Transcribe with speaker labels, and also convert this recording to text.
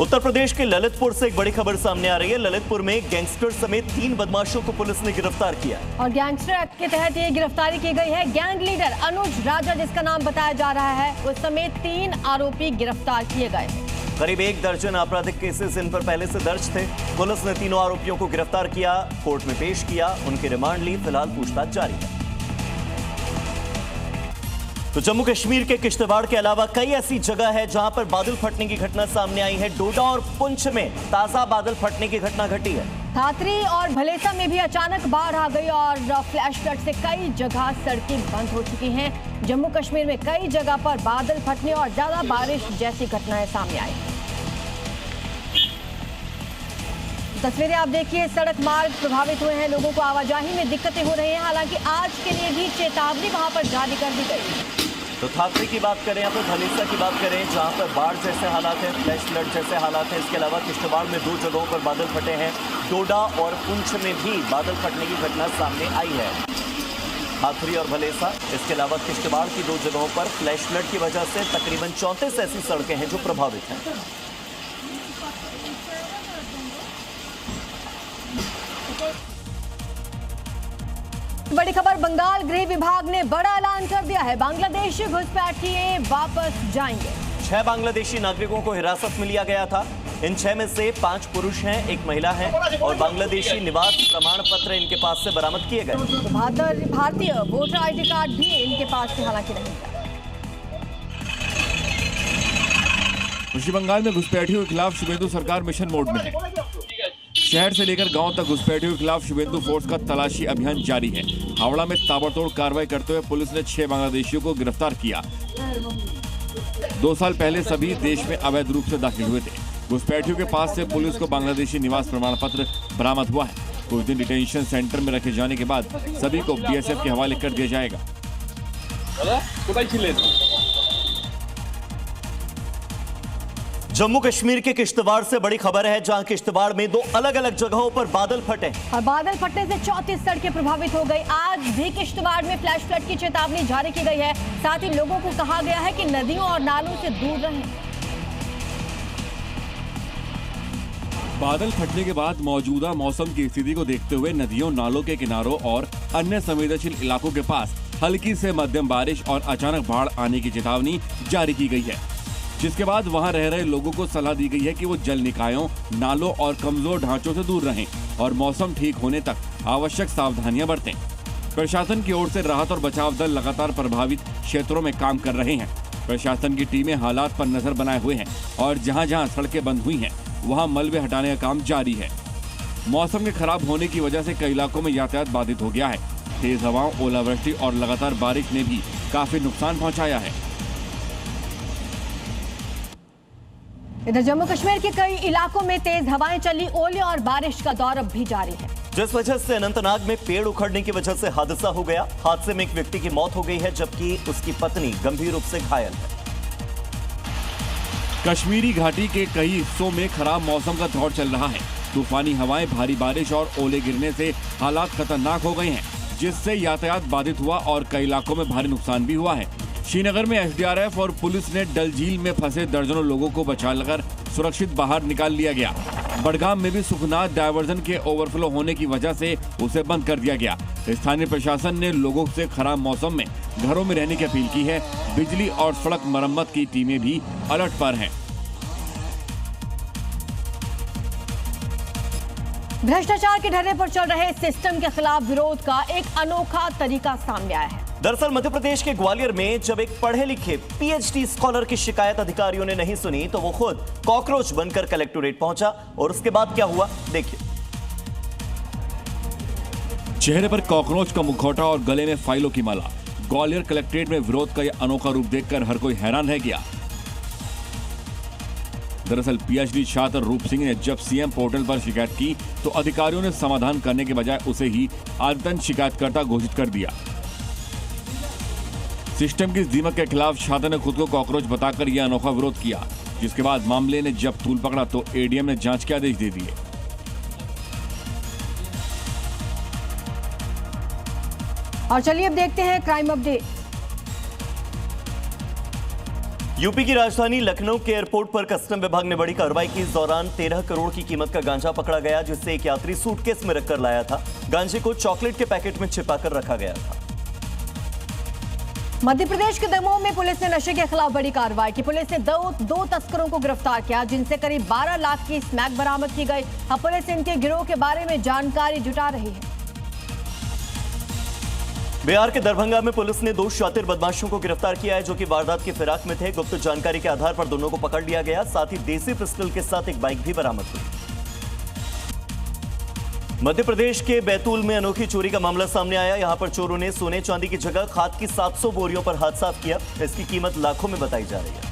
Speaker 1: उत्तर प्रदेश के ललितपुर से एक बड़ी खबर सामने आ रही है। ललितपुर में गैंगस्टर समेत 3 बदमाशों को पुलिस ने गिरफ्तार किया
Speaker 2: और गैंगस्टर एक्ट के तहत ये गिरफ्तारी की गई है। गैंग लीडर अनुज राजा, जिसका नाम बताया जा रहा है, उस समेत 3 आरोपी गिरफ्तार किए गए हैं।
Speaker 1: करीब 1 दर्जन आपराधिक केसेस इन पर पहले से दर्ज थे। पुलिस ने तीनों आरोपियों को गिरफ्तार किया, कोर्ट में पेश किया, उनकी रिमांड ली। फिलहाल पूछताछ जारी है। तो जम्मू कश्मीर के किश्तवाड़ के अलावा कई ऐसी जगह है जहां पर बादल फटने की घटना सामने आई है। डोडा और पुंछ में ताजा बादल फटने की घटना घटी है।
Speaker 2: थातरी और भलेसा में भी अचानक बाढ़ आ गई और फ्लैश फ्लड से कई जगह सड़कें बंद हो चुकी हैं। जम्मू कश्मीर में कई जगह पर बादल फटने और ज्यादा बारिश जैसी घटनाएं सामने आई। तस्वीरें आप देखिए, सड़क मार्ग प्रभावित हुए हैं, लोगों को आवाजाही में दिक्कतें हो रही हैं। हालांकि आज के लिए भी चेतावनी वहां पर जारी कर दी गई।
Speaker 1: तो थातरी की बात करें या तो भलेसा की बात करें, जहां पर बाढ़ जैसे हालात हैं, फ्लैश फ्लड जैसे हालात हैं। इसके अलावा किश्तवाड़ में 2 जगहों पर बादल फटे हैं। डोडा और पुंछ में भी बादल फटने की घटना सामने आई है। थातरी और भलेसा, इसके अलावा किश्तवाड़ की 2 जगहों पर फ्लैश फ्लड की वजह से तकरीबन 34 ऐसी सड़कें हैं जो प्रभावित हैं।
Speaker 2: बड़ी खबर, बंगाल गृह विभाग ने बड़ा ऐलान कर दिया है। बांग्लादेशी घुसपैठिए वापस जाएंगे।
Speaker 1: 6 बांग्लादेशी नागरिकों को हिरासत में लिया गया था। इन 6 में से 5 पुरुष हैं, 1 महिला है और बांग्लादेशी निवास प्रमाण पत्र इनके पास से बरामद किए गए।
Speaker 2: तो भारतीय वोटर आईडी कार्ड भी इनके पास से हालांकि नहीं है।
Speaker 3: पश्चिम बंगाल में घुसपैठियों के खिलाफ शुभेंदु सरकार मिशन मोड में है। शहर से लेकर गांव तक घुसपैठियों के खिलाफ शुभेंदु फोर्स का तलाशी अभियान जारी है। हावड़ा में ताबड़तोड़ कार्रवाई करते हुए पुलिस ने 6 बांग्लादेशियों को गिरफ्तार किया। 2 साल पहले सभी देश में अवैध रूप से दाखिल हुए थे। घुसपैठियों के पास से पुलिस को बांग्लादेशी निवास प्रमाण पत्र बरामद हुआ है। कुछ दिन डिटेंशन सेंटर में रखे जाने के बाद सभी को बीएसएफ के हवाले कर दिया जाएगा।
Speaker 1: जम्मू कश्मीर के किश्तवाड़ से बड़ी खबर है, जहां किश्तवाड़ में 2 अलग-अलग जगहों पर बादल फटे
Speaker 2: और बादल फटने से 34 सड़कें प्रभावित हो गई। आज भी किश्तवाड़ में फ्लैश फ्लड की चेतावनी जारी की गई है। साथ ही लोगों को कहा गया है कि नदियों और नालों से दूर रहें।
Speaker 3: बादल फटने के बाद मौजूदा मौसम की स्थिति को देखते हुए नदियों, नालों के किनारों और अन्य संवेदनशील इलाकों के पास हल्की से मध्यम बारिश और अचानक बाढ़ आने की चेतावनी जारी की गई है, जिसके बाद वहां रह रहे लोगों को सलाह दी गई है कि वो जल निकायों, नालों और कमजोर ढांचों से दूर रहें और मौसम ठीक होने तक आवश्यक सावधानियां बरतें। प्रशासन की ओर से राहत और बचाव दल लगातार प्रभावित क्षेत्रों में काम कर रहे हैं। प्रशासन की टीमें हालात पर नजर बनाए हुए हैं और जहां जहां सड़कें बंद हुई हैं वहां मलबे हटाने का काम जारी है। मौसम के खराब होने की वजह से कई इलाकों में यातायात बाधित हो गया है। तेज हवाओं, ओलावृष्टि और लगातार बारिश ने भी काफी नुकसान पहुंचाया है।
Speaker 2: इधर जम्मू कश्मीर के कई इलाकों में तेज हवाएं चली, ओले और बारिश का दौर अब भी जारी है,
Speaker 1: जिस वजह से अनंतनाग में पेड़ उखड़ने की वजह से हादसा हो गया। हादसे में एक व्यक्ति की मौत हो गई है, जबकि उसकी पत्नी गंभीर रूप से घायल है।
Speaker 3: कश्मीरी घाटी के कई हिस्सों में खराब मौसम का दौर चल रहा है। तूफानी हवाएं, भारी बारिश और ओले गिरने से हालात खतरनाक हो गए हैं, जिससे यातायात बाधित हुआ और कई इलाकों में भारी नुकसान भी हुआ है। श्रीनगर में एसडीआरएफ और पुलिस ने डल झील में फंसे दर्जनों लोगों को बचाकर सुरक्षित बाहर निकाल लिया गया। बडगाम में भी सुखनाथ डायवर्जन के ओवरफ्लो होने की वजह से उसे बंद कर दिया गया। स्थानीय प्रशासन ने लोगों से खराब मौसम में घरों में रहने की अपील की है। बिजली और सड़क मरम्मत की टीमें भी अलर्ट पर हैं।
Speaker 2: भ्रष्टाचार के ढर्रे पर चल रहे सिस्टम के खिलाफ विरोध का एक अनोखा तरीका सामने आया है।
Speaker 1: दरअसल मध्य प्रदेश के ग्वालियर में जब एक पढ़े लिखे पीएचडी स्कॉलर की शिकायत अधिकारियों ने नहीं सुनी तो वो खुद कॉकरोच बनकर कलेक्टोरेट पहुंचा और उसके बाद क्या हुआ देखिए।
Speaker 3: चेहरे पर कॉकरोच का मुखौटा और गले में फाइलों की माला। ग्वालियर कलेक्ट्रेट में विरोध का यह अनोखा रूप देखकर हर कोई हैरान रह गया। दरअसल पीएचडी छात्र रूप सिंह ने जब सीएम पोर्टल पर शिकायत की तो अधिकारियों ने समाधान करने के बजाय उसे ही आदतन शिकायतकर्ता घोषित कर दिया। सिस्टम की इस दीमक के खिलाफ छात्र ने खुद को कॉकरोच बताकर यह अनोखा विरोध किया, जिसके बाद मामले ने जब तूल पकड़ा तो एडीएम ने जांच के आदेश दे दिए।
Speaker 2: और चलिए अब देखते हैं क्राइम अपडेट।
Speaker 1: यूपी की राजधानी लखनऊ के एयरपोर्ट पर कस्टम विभाग ने बड़ी कार्रवाई की। इस दौरान 13 करोड़ की कीमत का गांजा पकड़ा गया, जिससे एक यात्री सूटकेस में रखकर लाया था। गांजे को चॉकलेट के पैकेट में छिपाकर रखा गया था।
Speaker 2: मध्य प्रदेश के दमोह में पुलिस ने नशे के खिलाफ बड़ी कार्रवाई की। पुलिस ने दो तस्करों को गिरफ्तार किया, जिनसे करीब 12 लाख की स्मैक बरामद की गई। अब पुलिस इनके गिरोह के बारे में जानकारी जुटा रही है।
Speaker 1: बिहार के दरभंगा में पुलिस ने 2 शातिर बदमाशों को गिरफ्तार किया है, जो कि वारदात की फिराक में थे। गुप्त जानकारी के आधार पर दोनों को पकड़ लिया गया। साथ ही देसी पिस्टल के साथ एक बाइक भी बरामद हुई। मध्य प्रदेश के बैतूल में अनोखी चोरी का मामला सामने आया। यहां पर चोरों ने सोने चांदी की जगह खाद की 700 बोरियों पर हाथ साफ किया। इसकी कीमत लाखों में बताई जा रही है।